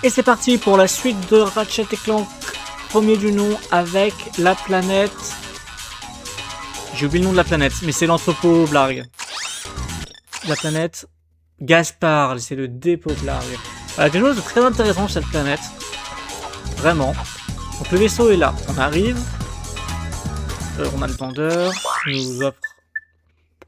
Et c'est parti pour la suite de Ratchet & Clank, premier du nom, avec la planète... J'ai oublié le nom de la planète, mais c'est l'entrepôt Blarg. La planète Gaspard, c'est le dépôt Blarg. Voilà, quelque chose de très intéressant sur cette planète. Vraiment. Donc le vaisseau est là, on arrive. On a le vendeur, qui nous offre...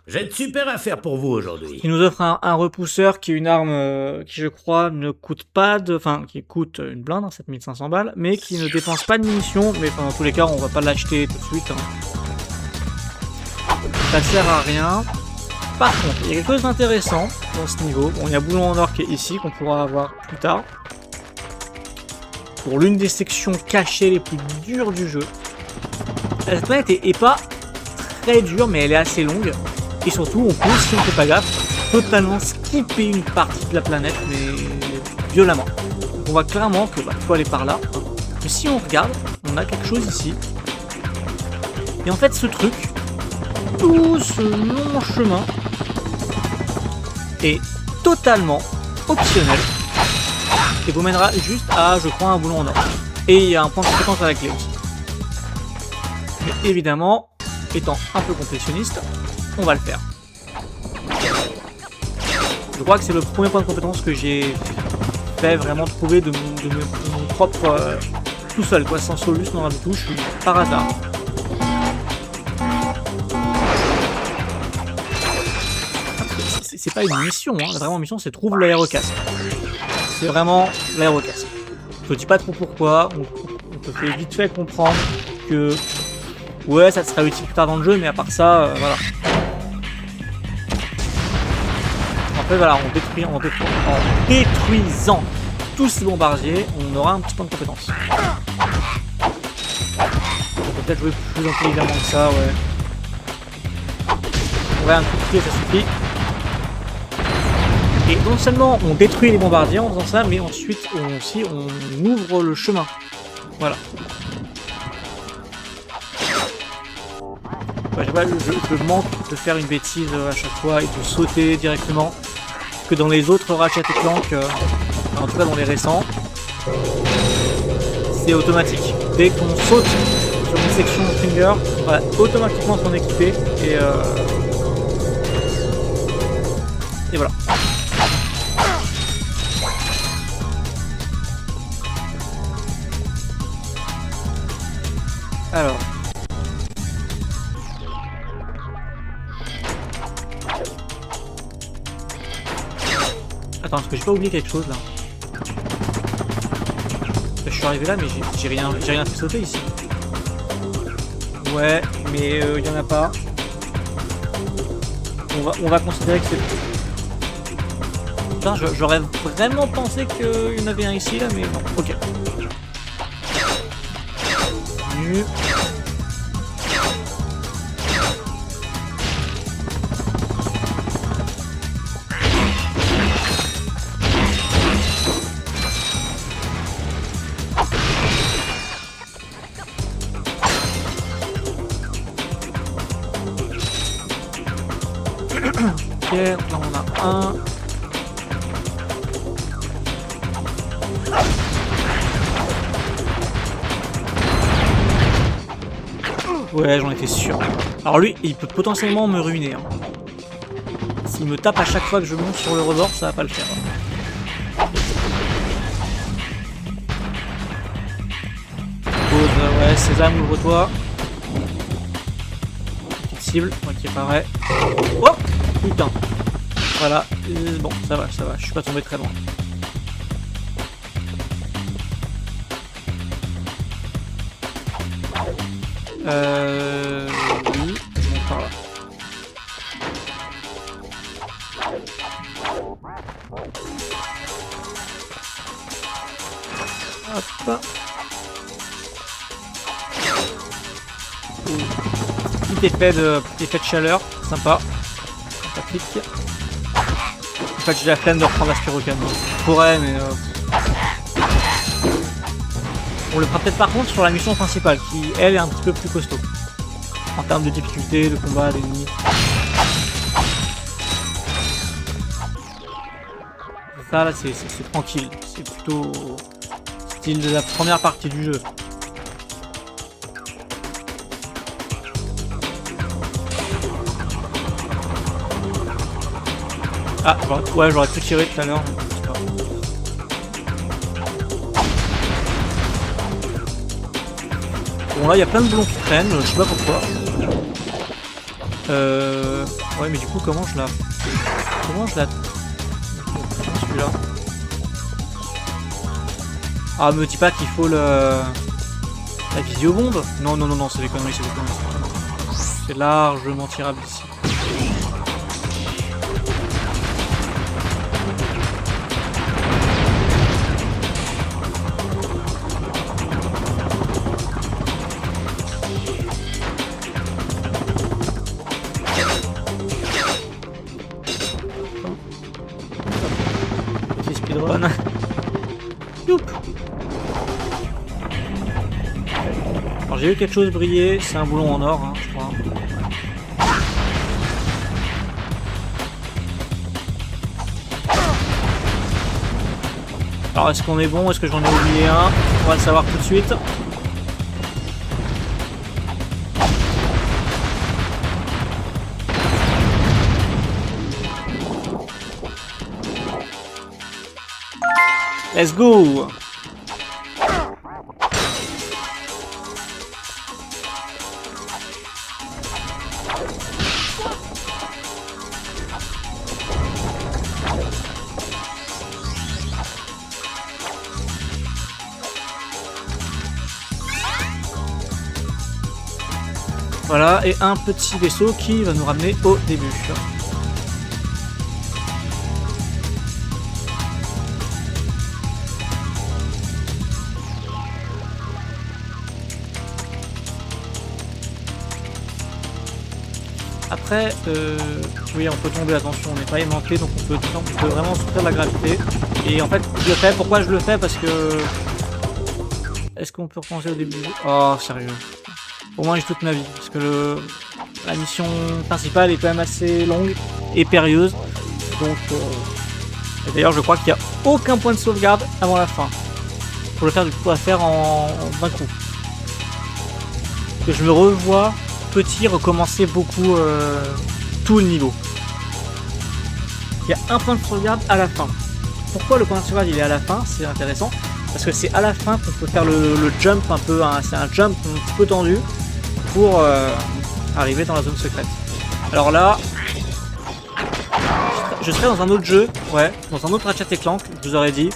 J'ai de super affaires pour vous aujourd'hui. Il nous offre un repousseur qui est une arme qui, je crois, ne coûte pas de... Enfin, qui coûte une blinde, hein, 7500 balles, mais qui ne dépense pas de munitions. Mais enfin, dans tous les cas, on va pas l'acheter tout de suite. Hein. Ça sert à rien. Par contre, il y a quelque chose d'intéressant dans ce niveau. Bon, il y a Boulon en or qui est ici, qu'on pourra avoir plus tard. Pour l'une des sections cachées les plus dures du jeu. Cette planète est pas très dure, mais elle est assez longue. Et surtout, on peut, si on fait pas gaffe, totalement skipper une partie de la planète, mais violemment. Donc on voit clairement que faut aller par là. Mais si on regarde, on a quelque chose ici. Et en fait, ce truc, tout ce long chemin, est totalement optionnel. Et vous mènera juste à, je crois, un boulon en or. Et il y a un point de compétence à la clé aussi. Mais évidemment, étant un peu complétionniste, on va le faire. Je crois que c'est le premier point de compétence que j'ai fait vraiment trouver de mon propre tout seul, quoi, sans Solus, non, du tout, je suis par hasard. C'est pas une mission, hein. La vraie mission c'est trouve l'aérocasque. C'est vraiment l'aérocasque. Je dis pas trop pourquoi, on te fait vite fait comprendre que ouais, ça te sera utile plus tard dans le jeu, mais à part ça, voilà. En fait, voilà, en détruisant tous ces bombardiers, on aura un petit point de compétence. On peut peut-être jouer plus intelligemment que ça, ouais. Ouais, un coup de pied, ça suffit. Et non seulement on détruit les bombardiers en faisant ça, mais ensuite on ouvre le chemin. Voilà. Ouais, je manque de faire une bêtise à chaque fois et de sauter directement. Que dans les autres Ratchet & Clank, en tout cas dans les récents, c'est automatique. Dès qu'on saute sur une section Stringer, on va automatiquement s'en équiper et voilà. Alors. Attends, est-ce que j'ai pas oublié quelque chose là? Je suis arrivé là, mais j'ai rien fait sauter ici. Ouais, mais il y en a pas. On va considérer que c'est... Putain, j'aurais vraiment pensé qu'il y en avait un ici là, mais non. Ok. Nu. Ok, là on a un. Ouais, j'en étais sûr. Alors lui, il peut potentiellement me ruiner. Hein. S'il me tape à chaque fois que je monte sur le rebord, ça va pas le faire. Pause, ouais, Sésame, ouvre-toi. Petite cible, ok, pareil. Oh putain. Voilà, bon, ça va, je suis pas tombé très loin. Oui, je monte par là. Hop. Petit effet de chaleur, sympa. Sympathique. En fait, j'ai la flemme de reprendre la spirocane. Je pourrais, mais... On le fera peut-être par contre sur la mission principale, qui elle est un petit peu plus costaud. En termes de difficulté, de combat, d'ennemis. Ça là c'est tranquille, c'est plutôt style de la première partie du jeu. Ah ouais, j'aurais pu tirer tout à l'heure. Bon là il y a plein de boulons qui traînent, je sais pas pourquoi. Ouais mais du coup comment je la... Celui-là. Ah me dis pas qu'il faut la visio-bombe. Non, c'est des conneries, c'est largement tirable ici. Speedrun. Youp. Alors j'ai vu quelque chose briller, c'est un boulon en or, hein, je crois. Alors est-ce qu'on est bon? Est-ce que j'en ai oublié un? On va le savoir tout de suite. Let's go! Voilà, et un petit vaisseau qui va nous ramener au début. Après, oui, on peut tomber, attention, on n'est pas aimanté, donc on peut vraiment souffrir de la gravité. Et en fait, je le fais, pourquoi je le fais? Parce que... Est-ce qu'on peut repenser au début? Oh, sérieux. Au moins j'ai toute ma vie, parce que la mission principale est quand même assez longue et périlleuse. Donc, et d'ailleurs je crois qu'il n'y a aucun point de sauvegarde avant la fin. Pour le faire du coup à faire en 20 coups. Que je me revois petit recommencer beaucoup tout le niveau. Il y a un point de sauvegarde à la fin. Pourquoi le point de sauvegarde il est à la fin? C'est intéressant. Parce que c'est à la fin qu'on peut faire le jump un peu, hein, c'est un jump un petit peu tendu pour arriver dans la zone secrète. Alors là, je serai dans un autre jeu, ouais, dans un autre Ratchet & Clank, je vous aurais dit.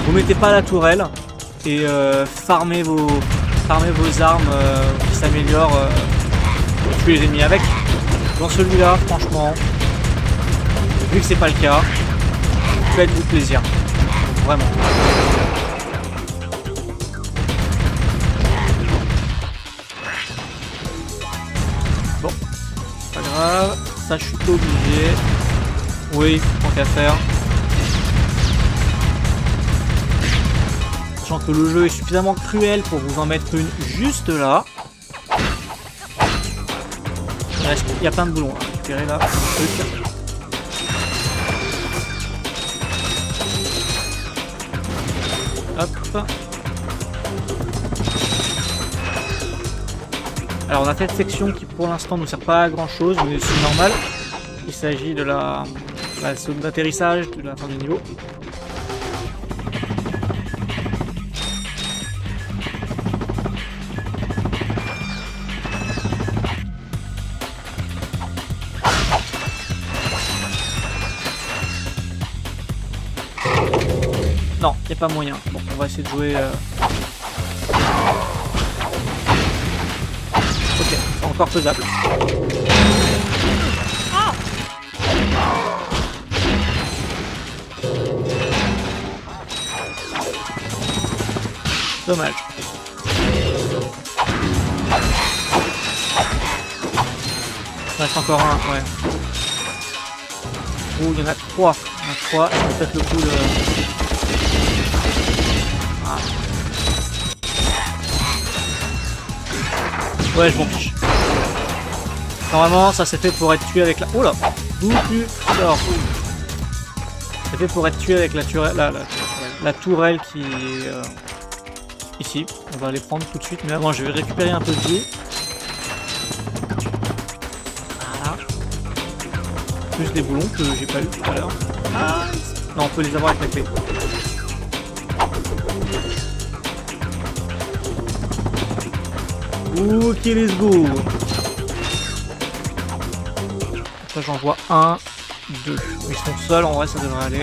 Vous mettez pas la tourelle et farmez vos armes qui s'améliorent, tuer les ennemis avec. Dans celui-là, franchement, vu que c'est pas le cas, faites-vous plaisir. Vraiment. Bon, pas grave, ça je suis obligé. Oui, tant qu'à faire. Sachant que le jeu est suffisamment cruel pour vous en mettre une juste là. Il y a plein de boulons à récupérer là. Hop. Alors on a cette section qui pour l'instant ne sert pas à grand chose, mais c'est normal. Il s'agit de la zone d'atterrissage de la fin du niveau. Non, il n'y a pas moyen. Bon, on va essayer de jouer... Ok, c'est encore faisable. Dommage. Il reste encore un, ouais. Oh, il y en a trois. Il y en a trois, c'est peut-être le coup de... Ouais, je m'en fiche. Normalement, ça s'est fait pour être tué avec la... Oh là! D'où tu sors? C'est fait pour être tué avec la tourelle qui est ici. On va les prendre tout de suite, mais avant je vais récupérer un peu de vie. Voilà. Plus des boulons que j'ai pas eu tout à l'heure. Ah, non, on peut les avoir avec la clé. Ok, let's go. Ça, j'en vois 1, 2. Ils sont seuls, en vrai, ça devrait aller.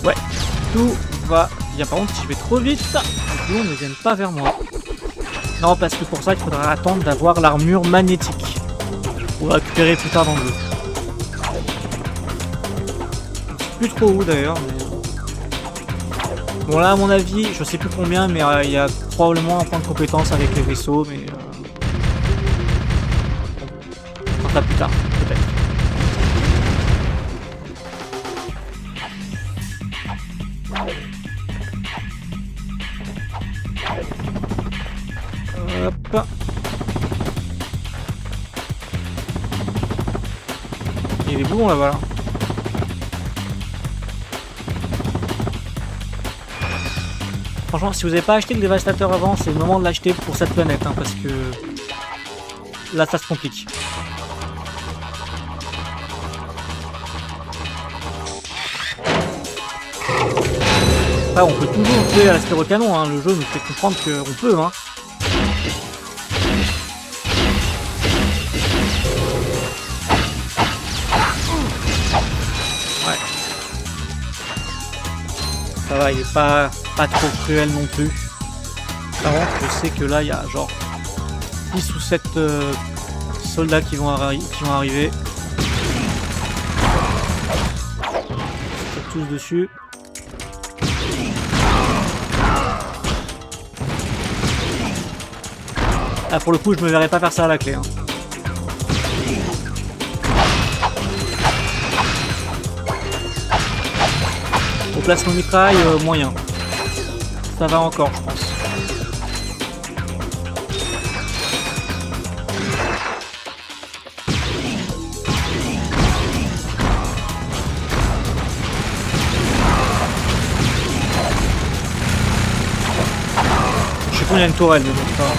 Ouais, tout va bien. Par contre, si je vais trop vite, les boulons ne viennent pas vers moi. Non, parce que pour ça, il faudra attendre d'avoir l'armure magnétique. On va récupérer plus tard dans le jeu. Je sais plus trop où d'ailleurs, mais... Bon là à mon avis, je sais plus combien, mais il y a probablement un point de compétence avec les vaisseaux, mais... On fera plus tard, peut-être. Hop. Il est bon là-bas. Franchement, si vous n'avez pas acheté le dévastateur avant, c'est le moment de l'acheter pour cette planète, hein, parce que là, ça se complique. Enfin, on peut toujours jouer à l'aspérocanon, hein. Le jeu nous fait comprendre qu'on peut. Hein. Ouais. Ça va, il est pas trop cruel non plus. Par contre, je sais que là, il y a genre 6 ou 7 soldats qui vont arriver. Ils sont tous dessus. Ah, pour le coup, je me verrais pas faire ça à la clé. Hein. Au placement mitraille, moyen. Ça va encore, je pense. Je sais pas, il y a une tourelle, mais bon, c'est pas grave.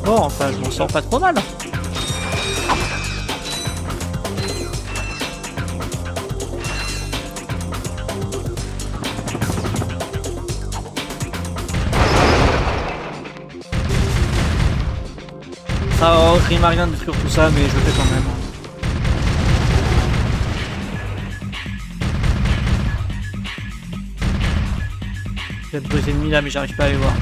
Bon, enfin, je m'en sors pas trop mal. Ça rime à rien de détruire tout ça, mais je le fais quand même. Il y a deux ennemis là, mais j'arrive pas à les voir.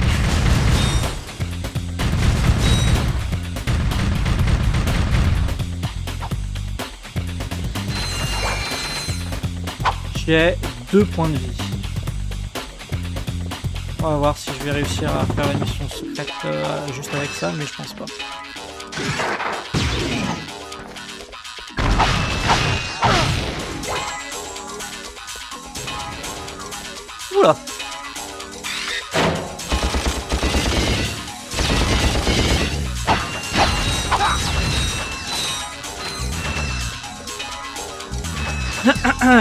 J'ai 2 points de vie. On va voir si je vais réussir à faire la mission secrète juste avec ça, mais je pense pas. Oula!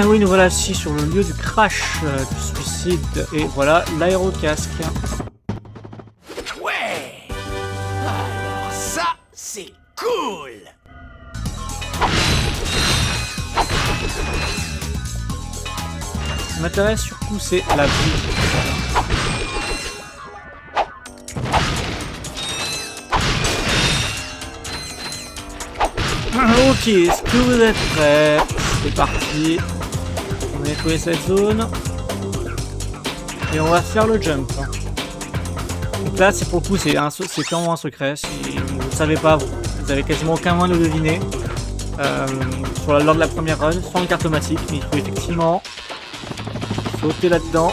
Oui, nous voilà ici sur le lieu du crash du suicide. Et voilà l'aérocasque. Ouais! Alors ça, c'est cool! Ce qui m'intéresse surtout, c'est la vie. Ok, est-ce que vous êtes prêts? C'est parti. On a nettoyé cette zone. Et on va faire le jump. Donc là, c'est pour le coup, c'est clairement un secret. Si vous ne le savez pas, vous avez quasiment aucun moyen de le deviner. Lors de la première run, sans le cartomatique. Mais il faut effectivement sauter là-dedans.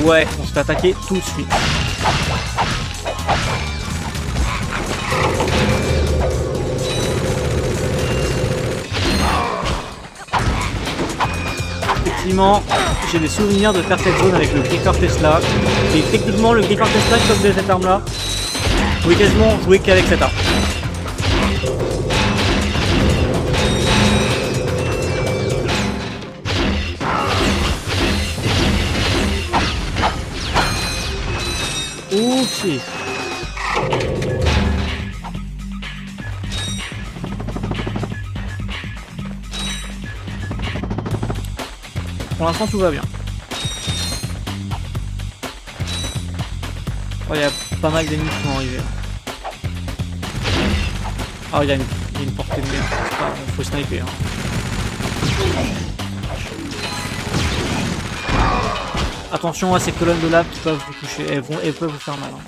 Ouais, on se fait attaquer tout de suite. effectivement, j'ai des souvenirs de faire cette zone avec le Gripper Tesla. Et techniquement, le Gripper Tesla, comme de cette arme-là, vous pouvez quasiment jouer qu'avec cette arme. Ok. Pour l'instant, tout va bien. Oh, il y a pas mal d'ennemis qui vont arriver. Ah, il y a une portée de merde. Il faut sniper. Hein. Attention à ces colonnes de lave qui peuvent vous toucher. Elles peuvent vous faire mal. Hein.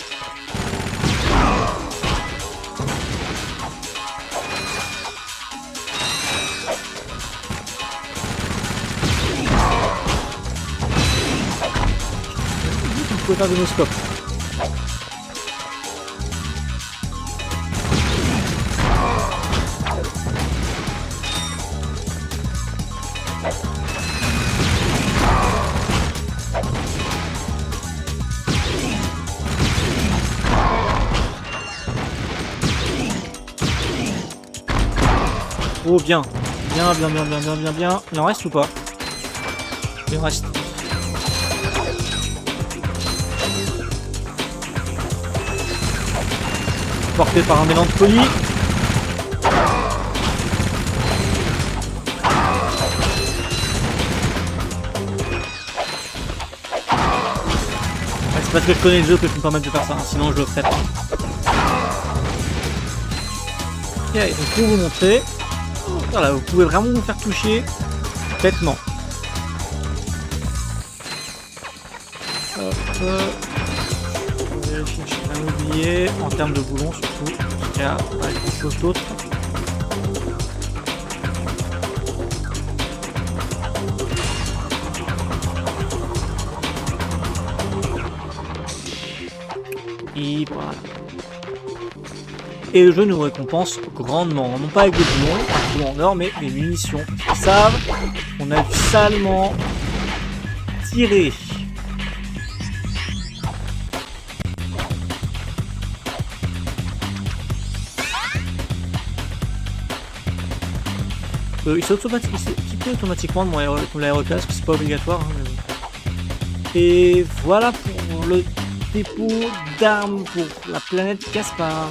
Vous pouvez faire de nos scopes. Oh bien. Bien. Il en reste ou pas? Il en reste. Porté par un élan de folie. C'est parce que je connais le jeu que je peux me permettre de faire ça, hein, sinon je le ferais pas. Ok, donc pour vous montrer, voilà, vous pouvez vraiment vous faire toucher bêtement. Hop. Vérifier que je n'ai rien oublié, en termes de boulons surtout, parce qu'il n'y a pas grand chose d'autre. Et voilà. Et le jeu nous récompense grandement, non pas avec des boulons en or, mais des munitions. Ils savent qu'on a dû salement tirer. Il s'est équipé automatiquement de mon aéroclasque, c'est pas obligatoire. Hein, mais bon. Et voilà pour le dépôt d'armes pour la planète Caspar.